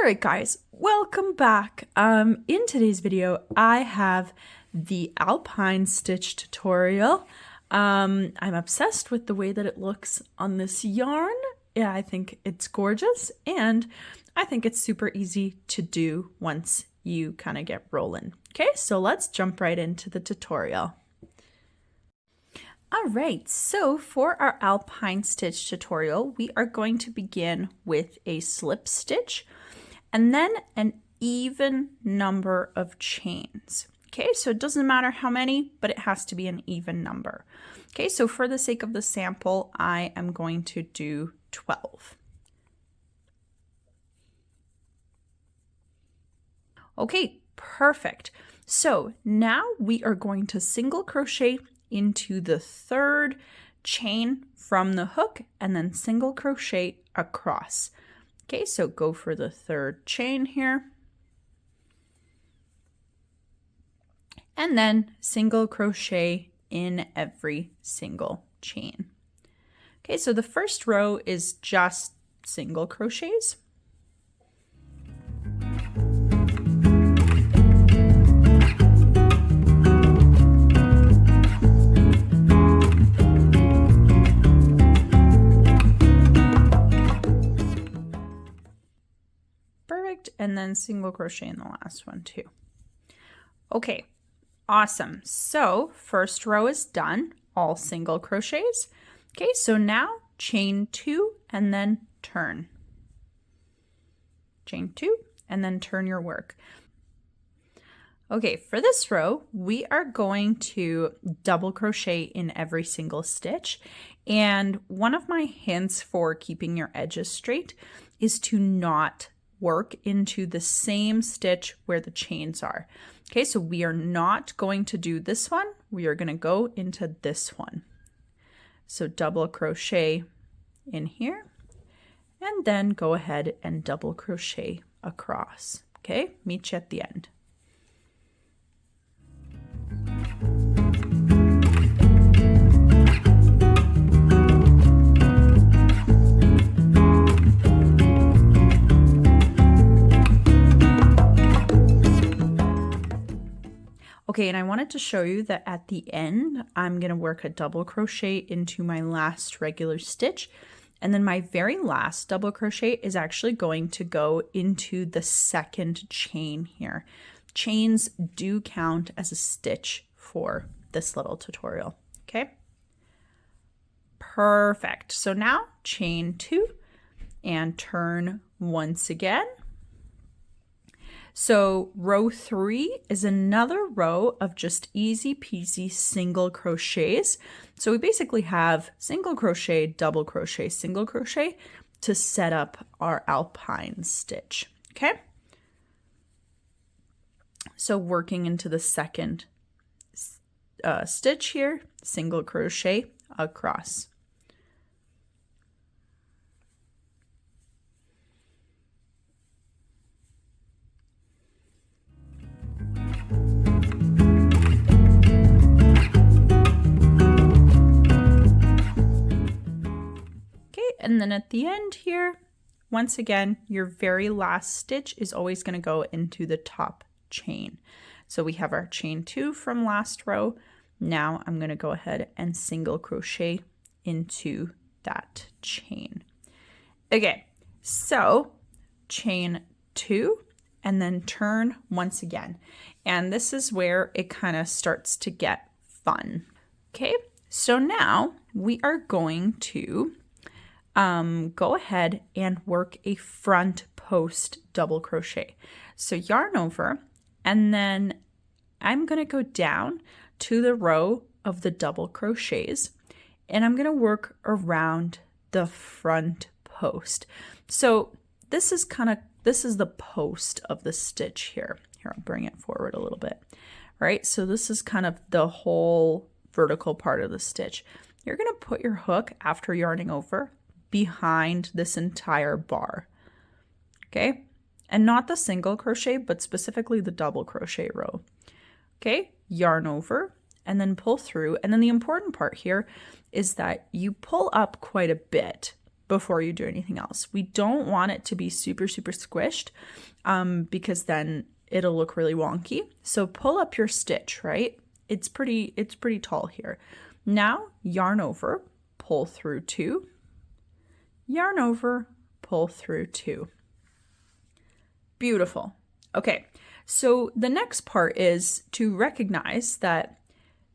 Alright guys, welcome back. In today's video, I have the Alpine Stitch tutorial. I'm obsessed with the way that it looks on this yarn. Yeah, I think it's gorgeous, and I think it's super easy to do once you kind of get rolling. Okay, so let's jump right into the tutorial. Alright, so for our Alpine Stitch tutorial, we are going to begin with a slip stitch and then an even number of chains. Okay, so it doesn't matter how many, but it has to be an even number. Okay, so for the sake of the sample, I am going to do 12. Okay, perfect. So now we are going to single crochet into the third chain from the hook and then single crochet across. Okay, so go for the third chain here. And then single crochet in every single chain. Okay, so the first row is just single crochets. And then single crochet in the last one too. Okay, awesome. So first row is done, all single crochets. Okay, so now chain 2 and then turn. Chain 2 and then turn your work. Okay, for this row, we are going to double crochet in every single stitch. And one of my hints for keeping your edges straight is to not work into the same stitch where the chains are. Okay, so we are not going to do this one. We are going to go into this one. So double crochet in here and then go ahead and double crochet across. Okay, meet you at the end. Okay, and I wanted to show you that at the end, I'm going to work a double crochet into my last regular stitch. And then my very last double crochet is actually going to go into the second chain here. Chains do count as a stitch for this little tutorial, okay? Perfect. So now chain 2 and turn once again. So row 3 is another row of just easy peasy single crochets. So we basically have single crochet, double crochet, single crochet to set up our Alpine stitch. Okay. So working into the second stitch here, single crochet across. And then at the end here, once again, your very last stitch is always going to go into the top chain. So we have our chain 2 from last row. Now I'm going to go ahead and single crochet into that chain. Okay, so chain 2 and then turn once again. And this is where it kind of starts to get fun. Okay, so now we are going to go ahead and work a front post double crochet. So yarn over, and then I'm going to go down to the row of the double crochets, and I'm going to work around the front post. So this is the post of the stitch here. Here, I'll bring it forward a little bit. All right, so this is kind of the whole vertical part of the stitch. You're going to put your hook after yarning over behind this entire bar, okay? And not the single crochet, but specifically the double crochet row. Okay, yarn over and then pull through. And then the important part here is that you pull up quite a bit, before you do anything else. We don't want it to be super squished because then it'll look really wonky. So pull up your stitch, right? It's pretty tall here. Now yarn over, pull through 2, yarn over, pull through 2. Beautiful. Okay, so the next part is to recognize that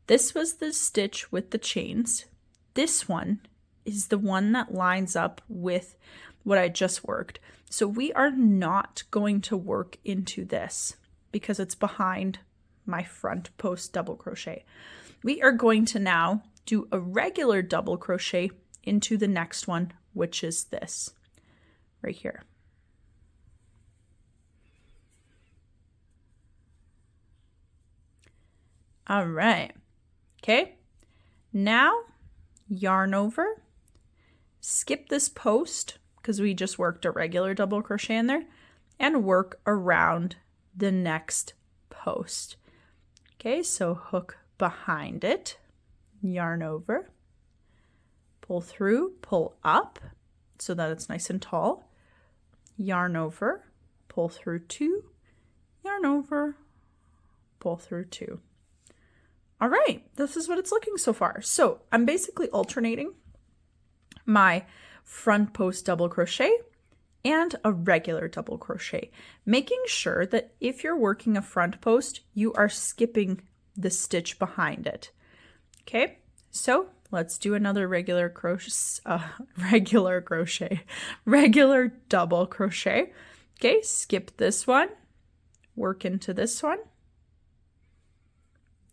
this was the stitch with the chains. This one is the one that lines up with what I just worked. So we are not going to work into this because it's behind my front post double crochet. We are going to now do a regular double crochet into the next one, which is this right here. All right. Okay. Now yarn over, skip this post because we just worked a regular double crochet in there, and work around the next post. Okay, so hook behind it, yarn over, pull through, pull up so that it's nice and tall, yarn over, pull through 2, yarn over, pull through 2. All right, this is what it's looking so far. So I'm basically alternating my front post double crochet and a regular double crochet, making sure that if you're working a front post, you are skipping the stitch behind it. Okay, so let's do another regular double crochet. Okay, skip this one, work into this one,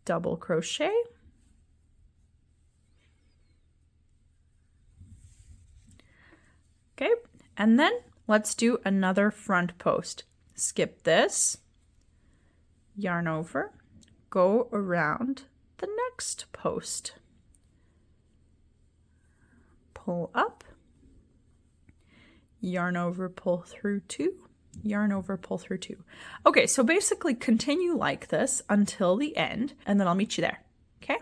double crochet, okay, and then let's do another front post. Skip this, yarn over, go around the next post, pull up, yarn over, pull through 2, yarn over, pull through 2. Okay, so basically continue like this until the end, and then I'll meet you there. Okay?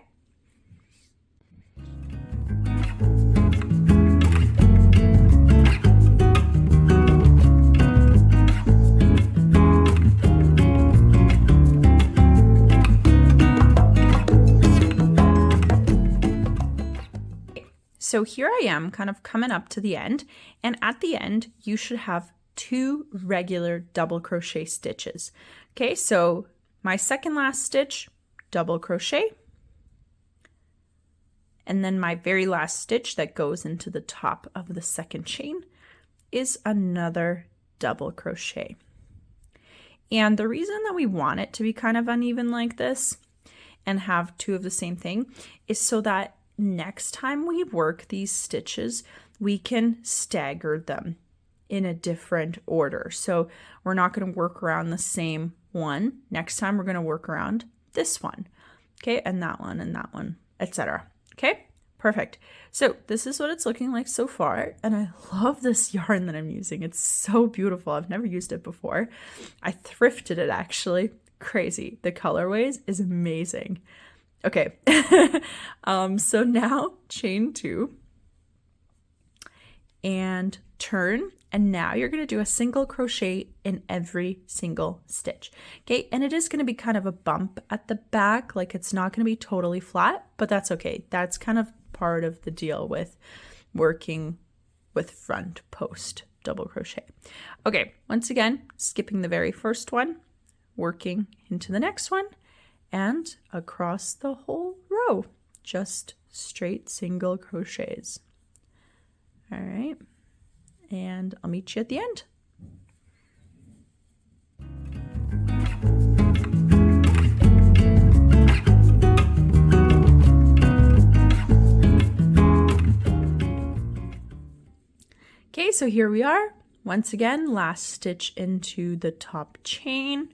So here I am kind of coming up to the end, and at the end you should have 2 regular double crochet stitches. Okay, so my second last stitch, double crochet, and then my very last stitch that goes into the top of the second chain is another double crochet. And the reason that we want it to be kind of uneven like this and have 2 of the same thing is so that next time we work these stitches, we can stagger them in a different order. So we're not going to work around the same one. Next time we're going to work around this one, okay, and that one, etc. Okay, perfect. So this is what it's looking like so far, and I love this yarn that I'm using. It's so beautiful. I've never used it before. I thrifted it actually. Crazy. The colorways is amazing. Okay, so now chain 2 and turn, and now you're going to do a single crochet in every single stitch. Okay, and it is going to be kind of a bump at the back, like it's not going to be totally flat, but that's okay. That's kind of part of the deal with working with front post double crochet. Okay, once again, skipping the very first one, working into the next one, and across the whole row, just straight single crochets. All right, and I'll meet you at the end. Okay, so here we are. Once again, last stitch into the top chain.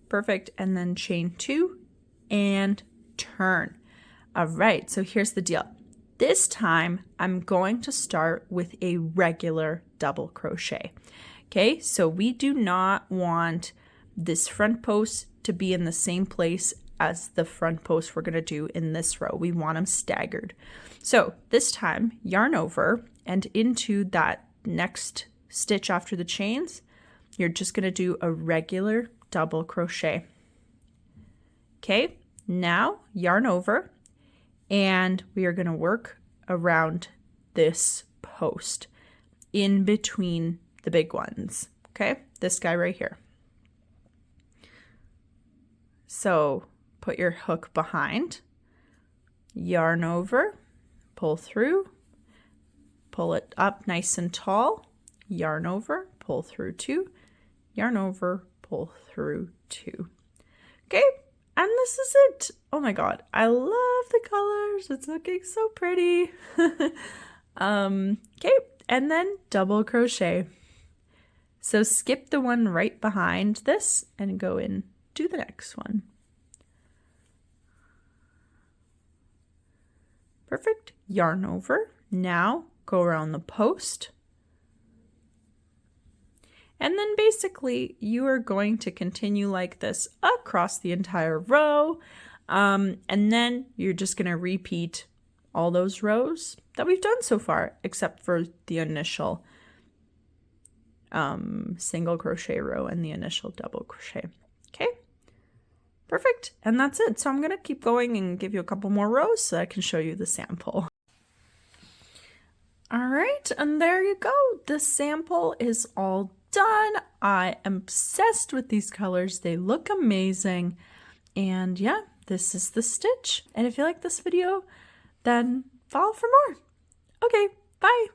Perfect, and then chain 2 and turn. All right, so here's the deal. This time I'm going to start with a regular double crochet. Okay, so we do not want this front post to be in the same place as the front post we're going to do in this row. We want them staggered. So this time, yarn over and into that next stitch after the chains, you're just going to do a regular double crochet. Okay, now yarn over, and we are going to work around this post in between the big ones. Okay, this guy right here. So put your hook behind, yarn over, pull through, pull it up nice and tall, yarn over, pull through 2, yarn over, pull through 2. Okay, and this is it. Oh my god, I love the colors. It's looking so pretty. Okay, and then double crochet. So skip the one right behind this and go in to the next one. Perfect. Yarn over. Now go around the post. And then basically you are going to continue like this across the entire row. And then you're just going to repeat all those rows that we've done so far, except for the initial single crochet row and the initial double crochet. Okay, perfect. And that's it. So I'm going to keep going and give you a couple more rows so I can show you the sample. All right, and there you go. The sample is all done. I am obsessed with these colors. They look amazing. And yeah, this is the stitch. And if you like this video, then follow for more. Okay, bye.